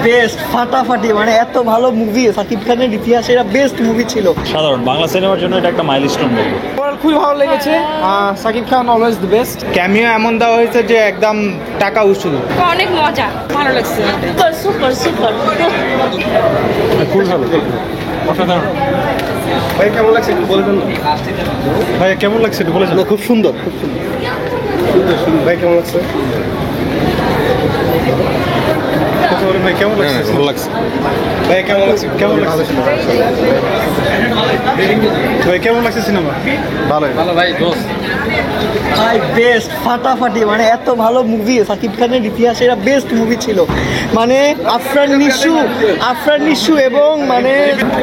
Best ফাটাফাটি, মানে এত ভালো মুভি সাকিব খানের ইতিহাসে এটা বেস্ট মুভি ছিল। সাধারণ বাংলা সিনেমার জন্য এটা একটা মাইলস্টোন বলবো। আমার খুবই ভালো লেগেছে। Shakib Khan always the best. Cameo এমন দেওয়া হয়েছে যে একদম টাকা উসুল। অনেক মজা, ভালো লাগছে। সুপার সুপার খুব ভালো, অসাধারণ। ভাই কেমন লাগছে একটু বলে দেন। ভাই কেমন লাগছে একটু বলে খুব সুন্দর, খুব সুন্দর। ভাই কেমন লাগছে? ভাই কেমন লাগছে? ভালো লাগছে। ভাই কেমন লাগছে? কেমন লাগছে? ভাই কেমন লাগছে সিনেমা? ভালো ভালো ভাই, দোস্ত ভাই বেস্ট ফাটাফাটি, মানে এত ভালো মুভি সাকিব খানের ইতিহাসে এটা বেস্ট মুভি ছিল। মানে আফরান নিশু এবং মানে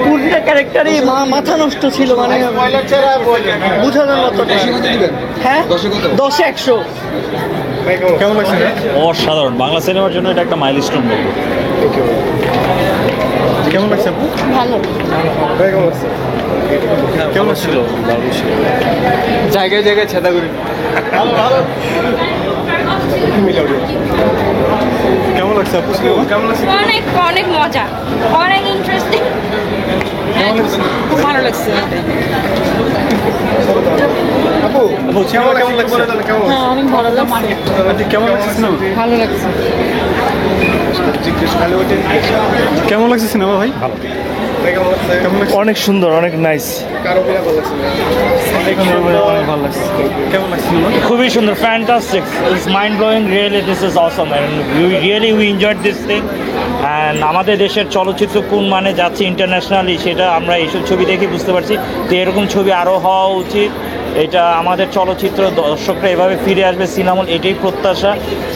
পুরোটা ক্যারেক্টারই মাথা নষ্ট ছিল, মানে বোঝানোর মতো। হ্যাঁ 10-এ 100। কেমন লাগছে? অসাধারণ বাংলা সিনেমার জন্য এটা একটা মাইলস্টোন বলবো। কেমন লাগছে আপু? ভালো। ভাই কেমন লাগছে? কেমন ছিল? ভালো ছিল। জায়গায় জায়গায় ছেদা করি। কেমন লাগছে আপু? কেমন লাগছে? অনেক অনেক মজা, অনেক ইন্টারেস্টিং, খুব ভালো লাগছে। আপু সিনেমা কেমন লাগছে? কেমন হ্যাঁ অনেক ভালো লাগছে। কেমন লাগছে সিনেমা? ভালো লাগছে। কেমন লাগছে সিনেমা ভাই? ভালো। কেমন লাগছে? কেমন লাগছে? অনেক সুন্দর, অনেক নাইস। কারো বিনা ভালো লাগছে? অনেক ভালো লাগছে। কেমন লাগছে সিনেমা? খুবই সুন্দর, fantastic, it's mind blowing, really this is Assam and we enjoyed this thing. And আমাদের দেশের চলচ্চিত্র কোন মানে যাচ্ছে ইন্টারন্যাশনালি, সেটা আমরা এইসব ছবি দেখে বুঝতে পারছি। তো এরকম ছবি আরও হওয়া উচিত। এটা আমাদের চলচ্চিত্র দর্শকরা এভাবে ফিরে আসবে সিনেমা, এটাই প্রত্যাশা।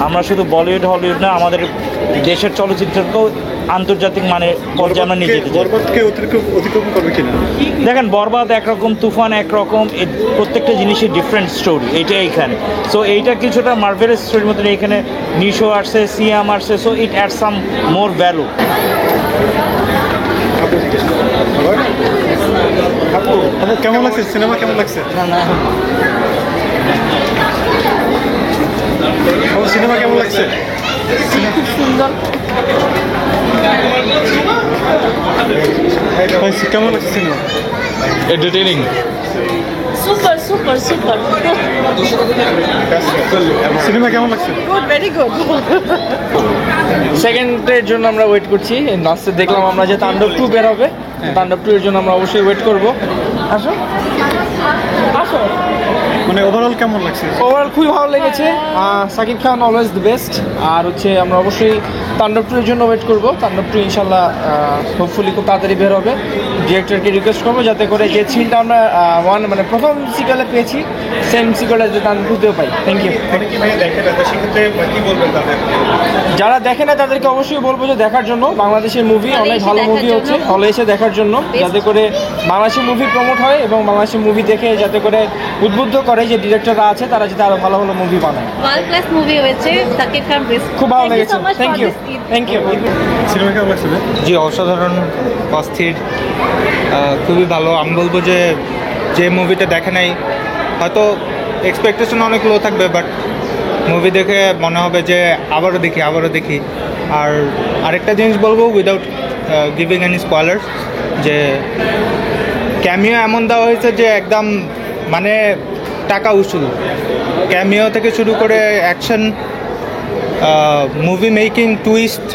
আমরা শুধু বলিউড হলিউড না, আমাদের দেশের চলচ্চিত্রকেও আন্তর্জাতিক মানে পর্যায়ে আমরা নিয়ে যেতে চাই। বরবাদকে অতিক্রম করবে কিনা? দেখেন, বরবাদ একরকম, তুফান একরকম, প্রত্যেকটা জিনিসই ডিফারেন্ট স্টোরি, এইটা এইখানে। সো এইটা কিছুটা মার্ভেলাস স্টোরির মতন, এইখানে নিশো আসছে, সিয়াম আসছে, so it add some more value. আপু কেমন লাগছে সিনেমা? কেমন লাগছে? সিনেমা কেমন লাগছে? খুব সুন্দর। কেমন লাগছে cinema? Entertaining. Super super super. Cinema কেমন লাগছে? Good, very good. সেকেন্ডের জন্য আমরা ওয়েট করছি। লাস্টে দেখলাম আমরা যে তাণ্ডব 2 বের হবে। তাণ্ডব 2 এর জন্য আমরা অবশ্যই ওয়েট করব। আসো আসো। মানে ওভারঅল কেমন লাগছে? ওভারঅল খুবই ভালো লেগেছে। Shakib Khan always the best. আর হচ্ছে আমরা অবশ্যই তাণ্ডব 2 এর জন্য ওয়েট করব। তাণ্ডব 2 ইনশাল্লাহ হোপফুলি খুব তাড়াতাড়ি বের হবে। ডিরেক্টরকে রিকোয়েস্ট করবো যাতে করে যে সিনটা আমরা মানে প্রথম সিকোয়েলে পেয়েছি, সেম সিকোয়েলে যাতে তাণ্ডব 2-তেও পাই। Thank you. যারা দেখে না তাদেরকে অবশ্যই বলবো যে দেখার জন্য। বাংলাদেশের মুভি অনেক ভালো মুভি হচ্ছে, হলে এসে দেখার জন্য, যাতে করে বাংলাদেশের মুভি প্রমোট হয় এবং বাংলাদেশের মুভি দেখে যাতে করে উদ্বুদ্ধ করে যে ডিরেক্টররা আছে তারা যাতে আরো ভালো ভালো মুভি বানায়। ওয়ার্ল্ড ক্লাস মুভি হয়েছে, সাকিব খান বেস্ট। খুব ভালো লেগেছে। Thank you, thank you. Cinema কেমন লাগছে? জি অসাধারণ, অস্থির, খুবই ভালো। আমি বলবো যে যে মুভিটা দেখে নাই হয়তো এক্সপেকটেশন অনেক লো থাকবে, বাট মুভি দেখে মনে হবে যে আবারও দেখি। আর আরেকটা জিনিস বলবো উইদাউট গিভিং এনি স্পয়লার্স, যে ক্যামিও এমন দেওয়া হয়েছে যে একদম মানে টাকা উসুল। ক্যামিও থেকে শুরু করে অ্যাকশন, মুভি মেকিং, টুইস্ট,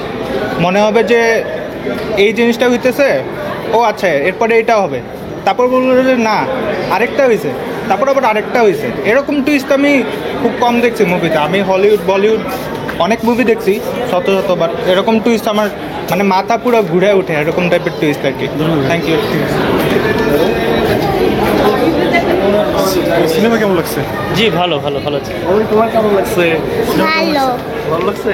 মনে হবে যে এই জিনিসটা হইতেছে, ও আচ্ছা এরপরে এটা হবে, তারপর বলবো যে না আরেকটা হয়েছে, তারপর আবার আরেকটা হয়েছে। এরকম টুইস্ট আমি খুব কম দেখছি মুভিতে। আমি হলিউড বলিউড অনেক মুভি দেখছি শত বাট এরকম টুইস্ট আমার মানে মাথা পুরো ঘুরে ওঠে, এরকম টাইপের টুইস্ট আর কি। Thank you. সিনেমা কেমন লাগছে? জি ভালো ভালো ভালো। তোমার কেমন লাগছে? ভালো। ভালো লাগছে।